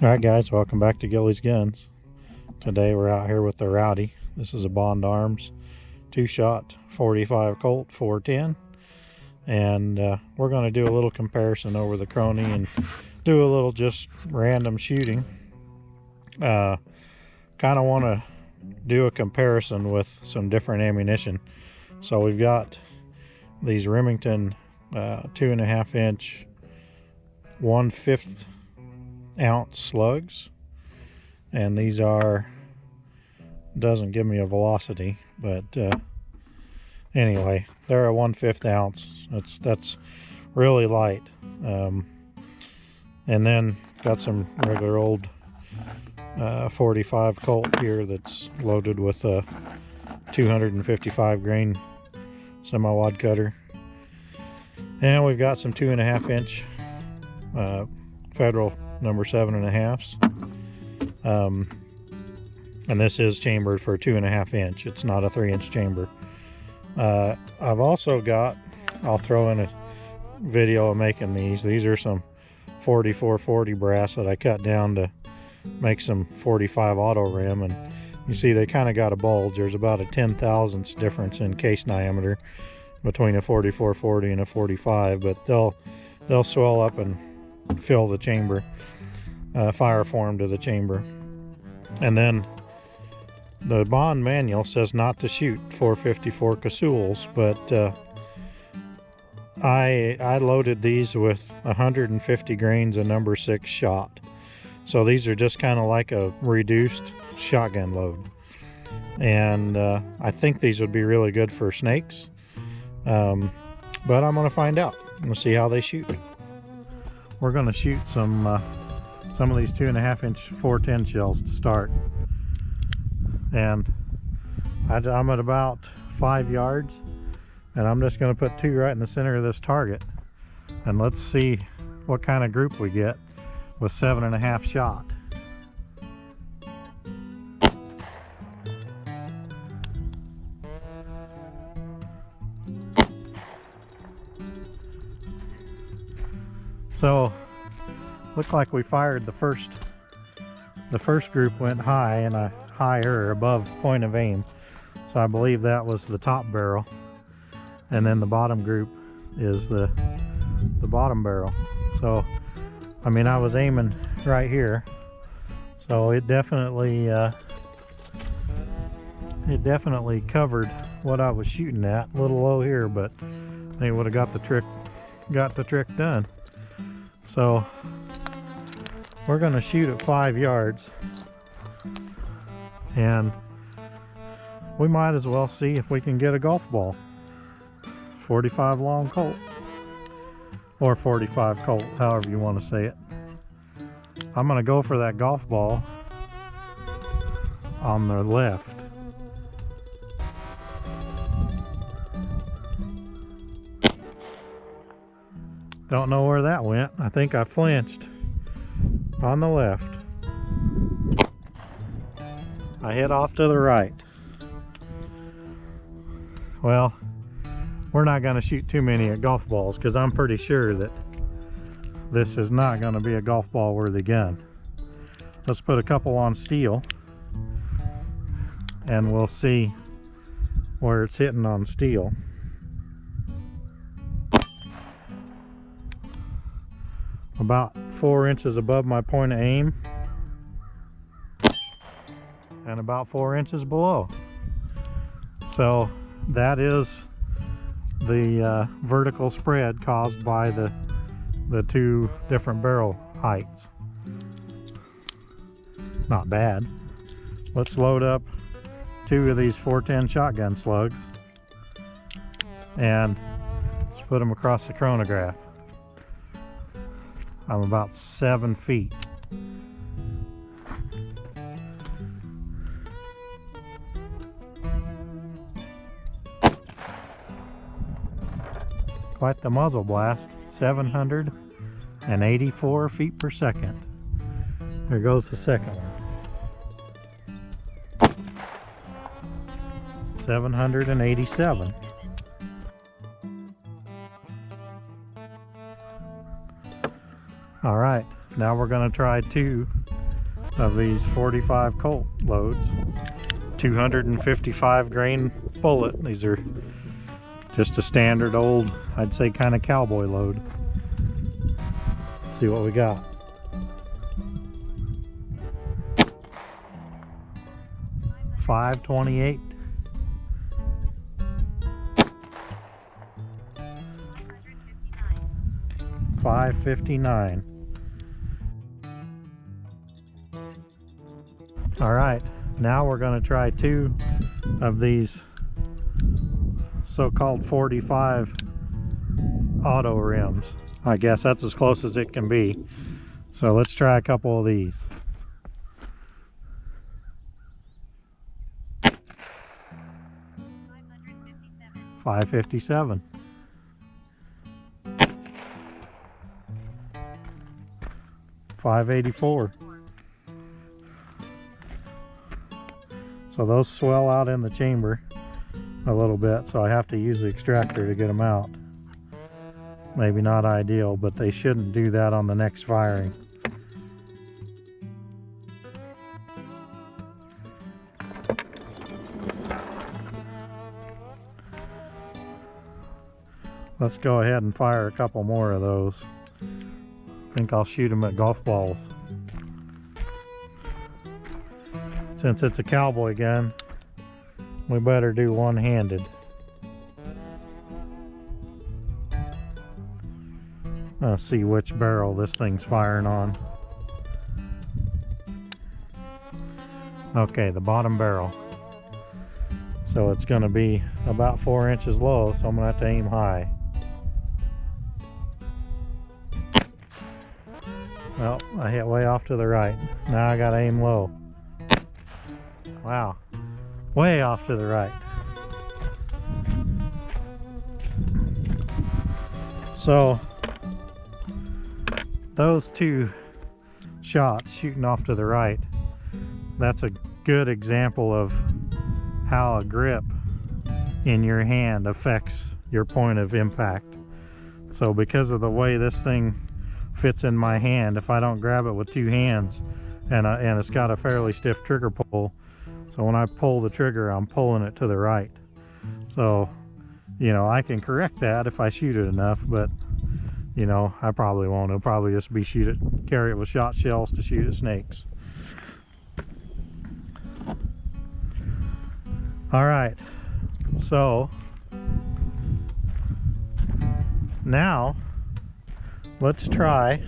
Alright guys, welcome back to Gilly's Guns. Today we're out here with the Rowdy. This is a Bond Arms 2-shot 45 Colt 410, and we're going to do a little comparison over the Crony and do a little just random shooting. Kind of want to do a comparison with some different ammunition. So we've got these Remington 2.5 inch 1/5 ounce slugs, and these are, doesn't give me a velocity, but anyway, they're a 1/5 ounce. That's really light. And then got some regular old 45 Colt here that's loaded with a 255 grain semi-wad cutter, and we've got some 2.5 inch Federal number 7.5s, and this is chambered for a 2.5 inch. It's not a 3-inch chamber. I've also got, I'll throw in a video of making these. These are some 4440 brass that I cut down to make some 45 auto rim, and you see they kind of got a bulge. There's about a 10 thousandths difference in case diameter between a 4440 and a 45, but they'll swell up and fill the chamber, fire form to the chamber. And then the Bond manual says not to shoot 454 casoules, but I loaded these with 150 grains of number 6 shot. So these are just kind of like a reduced shotgun load, and I think these would be really good for snakes, but I'm gonna find out. We'll see how they shoot. We're going to shoot some of these 2.5 inch 410 shells to start, and I'm at about 5 yards, and I'm just going to put 2 right in the center of this target, and let's see what kind of group we get with 7.5 shot. So looked like we fired the first group went high, and a higher above point of aim, so I believe that was the top barrel, and then the bottom group is the bottom barrel. So I mean, I was aiming right here, so it definitely covered what I was shooting at. A little low here, but they would have got the trick done. So we're going to shoot at 5 yards, and we might as well see if we can get a golf ball. 45 long Colt, or 45 Colt, however you want to say it. I'm going to go for that golf ball on the left. Don't know where that went. I think I flinched. On the left. I hit off to the right. Well, we're not going to shoot too many at golf balls, because I'm pretty sure that this is not going to be a golf ball worthy gun. Let's put a couple on steel, and we'll see where it's hitting on steel. About 4 inches above my point of aim, and about 4 inches below. So that is the vertical spread caused by the 2 different barrel heights. Not bad. Let's load up 2 of these 410 shotgun slugs, and let's put them across the chronograph. I'm about 7 feet. Quite the muzzle blast. 784 feet per second. There goes the second one. 787. All right, now we're going to try 2 of these 45 Colt loads. 255 grain bullet. These are just a standard old, I'd say, kind of cowboy load. Let's see what we got. $528. $559. All right, now we're going to try 2 of these so-called 45 auto rims. I guess that's as close as it can be. So let's try a couple of these. $557. $584. So those swell out in the chamber a little bit, so I have to use the extractor to get them out. Maybe not ideal, but they shouldn't do that on the next firing. Let's go ahead and fire a couple more of those. I think I'll shoot them at golf balls. Since it's a cowboy gun, we better do one-handed. Let's see which barrel this thing's firing on. Okay, the bottom barrel. So it's going to be about 4 inches low, so I'm going to have to aim high. Well, I hit way off to the right. Now I got to aim low. Wow, way off to the right. So those 2 shots shooting off to the right, that's a good example of how a grip in your hand affects your point of impact. So because of the way this thing fits in my hand, if I don't grab it with 2 hands, and it's got a fairly stiff trigger pull, so when I pull the trigger, I'm pulling it to the right. So, you know, I can correct that if I shoot it enough, but, you know, I probably won't. It'll probably just be carry it with shot shells to shoot at snakes. All right, so now let's try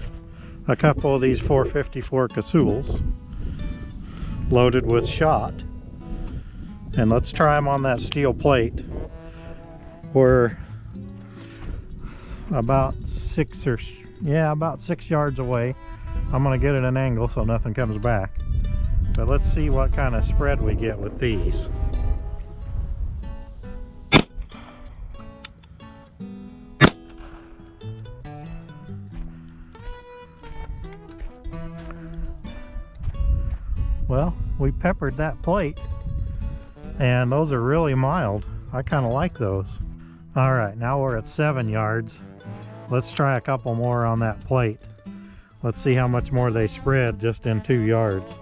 a couple of these 454 Casuls loaded with shot, and let's try them on that steel plate. We're about 6 yards away. I'm gonna get at an angle so nothing comes back, but let's see what kind of spread we get with these. Well, we peppered that plate, and those are really mild. I kind of like those. All right, now we're at 7 yards. Let's try a couple more on that plate. Let's see how much more they spread just in 2 yards.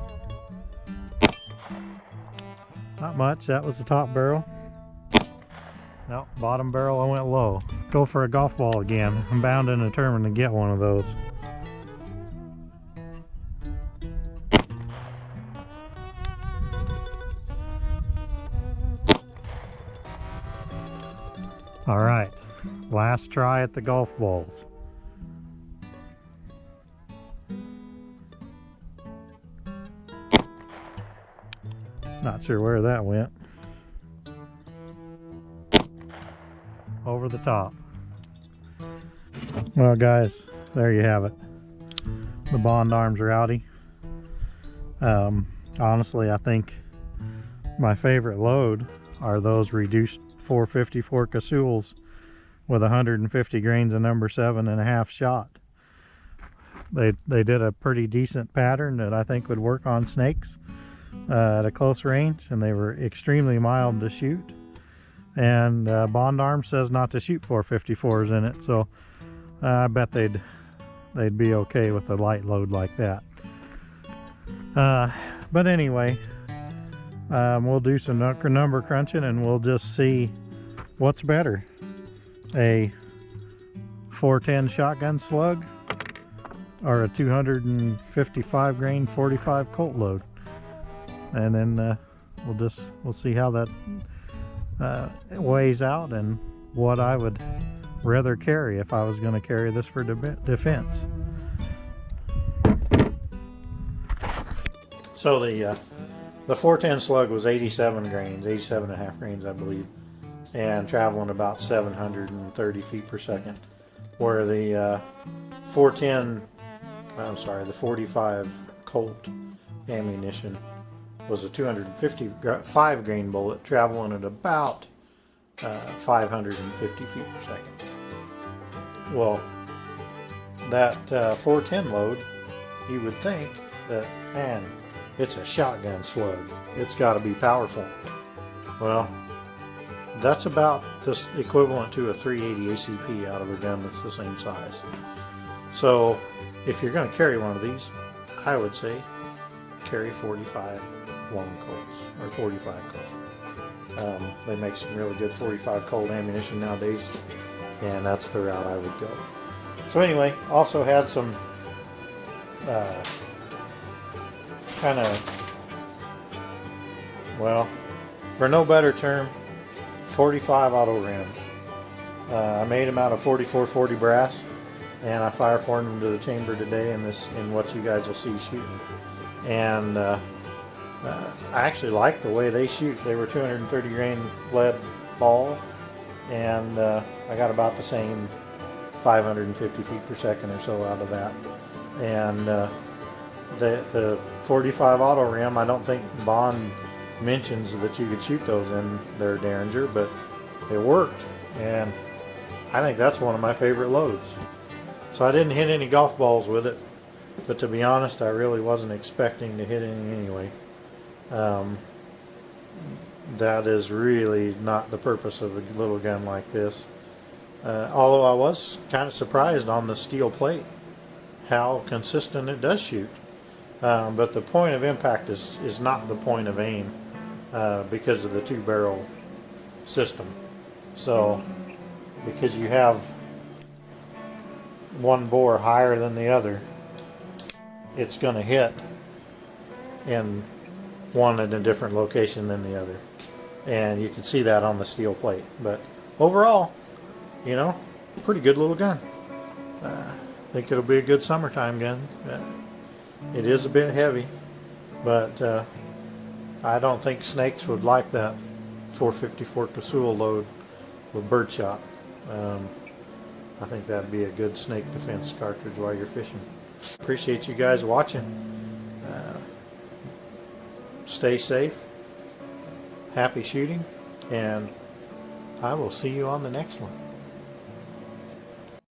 Not much. That was the top barrel. No, bottom barrel, I went low. Go for a golf ball again. I'm bound and determined to get one of those. All right, last try at the golf balls. Not sure where that went. Over the top. Well, guys, there you have it. The Bond Arms Rowdy. Honestly, I think my favorite load are those reduced 454 Casuls with 150 grains of number 7.5 shot. They did a pretty decent pattern that I think would work on snakes at a close range, and they were extremely mild to shoot. And Bond Arms says not to shoot 454s in it, so I bet they'd be okay with a light load like that. But anyway, we'll do some number crunching and we'll just see what's better, a 410 shotgun slug or a 255 grain 45 Colt load. And then we'll see how that weighs out and what I would rather carry if I was going to carry this for defense. So the 410 slug was 87 grains, 87 and a half grains, I believe, and traveling about 730 feet per second. Where the 45 Colt ammunition was a 255 grain bullet traveling at about 550 feet per second. Well, that 410 load, you would think that, man, it's a shotgun slug. It's got to be powerful. Well, that's about this equivalent to a 380 ACP out of a gun that's the same size. So if you're going to carry one of these, I would say carry 45 long Colts or 45 Colts. They make some really good 45 Colt ammunition nowadays, and that's the route I would go. So anyway, also had some kind of, well, for no better term, 45 auto rims. I made them out of 4440 brass, and I fire formed them to the chamber today in what you guys will see shooting. And I actually like the way they shoot. They were 230 grain lead ball, and I got about the same 550 feet per second or so out of that. And the 45 auto rim, I don't think Bond mentions that you could shoot those in their Derringer, but it worked, and I think that's one of my favorite loads. So I didn't hit any golf balls with it, but to be honest, I really wasn't expecting to hit any anyway. That is really not the purpose of a little gun like this. Although I was kind of surprised on the steel plate how consistent it does shoot. But the point of impact is not the point of aim because of the two barrel system. So because you have one bore higher than the other, it's going to hit in one at a different location than the other, and you can see that on the steel plate. But overall, you know, pretty good little gun. I think it'll be a good summertime gun. It is a bit heavy, but I don't think snakes would like that 454 Casull load with birdshot. I think that'd be a good snake defense cartridge while you're fishing. Appreciate you guys watching. Stay safe, happy shooting, and I will see you on the next one.